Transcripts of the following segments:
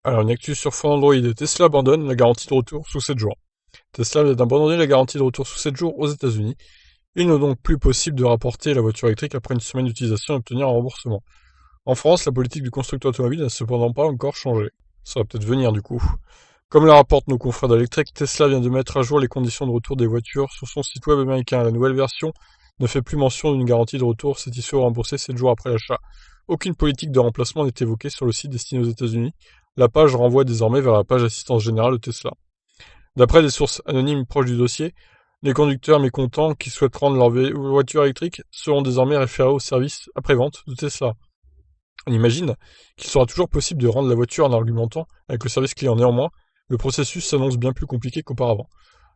Alors, une actu sur fond Android, Tesla abandonne la garantie de retour sous 7 jours. Tesla vient d'abandonner la garantie de retour sous 7 jours aux États-Unis. Il n'est donc plus possible de rapporter la voiture électrique après une semaine d'utilisation et obtenir un remboursement. En France, la politique du constructeur automobile n'a cependant pas encore changé. Ça va peut-être venir du coup. Comme le rapportent nos confrères d'Electrek, Tesla vient de mettre à jour les conditions de retour des voitures sur son site web américain. La nouvelle version ne fait plus mention d'une garantie de retour satisfait ou remboursée 7 jours après l'achat. Aucune politique de remplacement n'est évoquée sur le site destiné aux États-Unis. La page renvoie désormais vers la page assistance générale de Tesla. D'après des sources anonymes proches du dossier, les conducteurs mécontents qui souhaitent rendre leur voiture électrique seront désormais référés au service après-vente de Tesla. On imagine qu'il sera toujours possible de rendre la voiture en argumentant avec le service client. Néanmoins, le processus s'annonce bien plus compliqué qu'auparavant.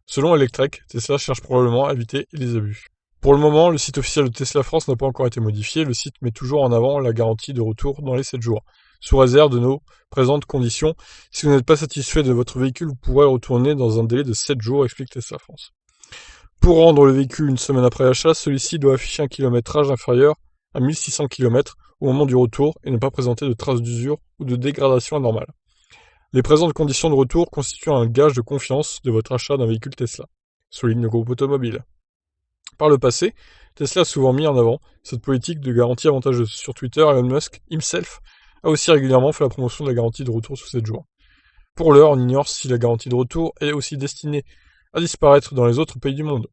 Selon Electrek, Tesla cherche probablement à éviter les abus. Pour le moment, le site officiel de Tesla France n'a pas encore été modifié. Le site met toujours en avant la garantie de retour dans les 7 jours, sous réserve de nos présentes conditions. Si vous n'êtes pas satisfait de votre véhicule, vous pourrez retourner dans un délai de 7 jours, explique Tesla France. Pour rendre le véhicule une semaine après l'achat, celui-ci doit afficher un kilométrage inférieur à 1600 km au moment du retour et ne pas présenter de traces d'usure ou de dégradation anormale. Les présentes conditions de retour constituent un gage de confiance de votre achat d'un véhicule Tesla, souligne le groupe automobile. Par le passé, Tesla a souvent mis en avant cette politique de garantie avantageuse. Sur Twitter, Elon Musk, himself, a aussi régulièrement fait la promotion de la garantie de retour sous 7 jours. Pour l'heure, on ignore si la garantie de retour est aussi destinée à disparaître dans les autres pays du monde.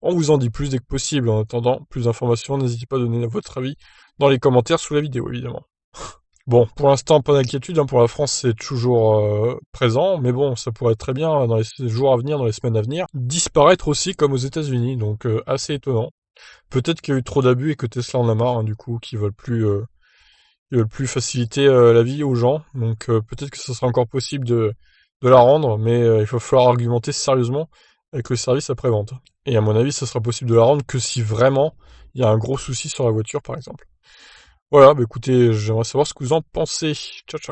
On vous en dit plus dès que possible. En attendant plus d'informations, n'hésitez pas à donner votre avis dans les commentaires sous la vidéo, évidemment. Bon, pour l'instant, pas d'inquiétude, hein, pour la France, c'est toujours présent, mais bon, ça pourrait très bien, dans les jours à venir, dans les semaines à venir, disparaître aussi comme aux États-Unis, donc assez étonnant. Peut-être qu'il y a eu trop d'abus et que Tesla en a marre, hein, du coup, ils veulent plus faciliter la vie aux gens, donc peut-être que ce sera encore possible de la rendre, mais il va falloir argumenter sérieusement avec le service après-vente. Et à mon avis, ça sera possible de la rendre que si vraiment il y a un gros souci sur la voiture, par exemple. Voilà, bah écoutez, j'aimerais savoir ce que vous en pensez. Ciao, ciao.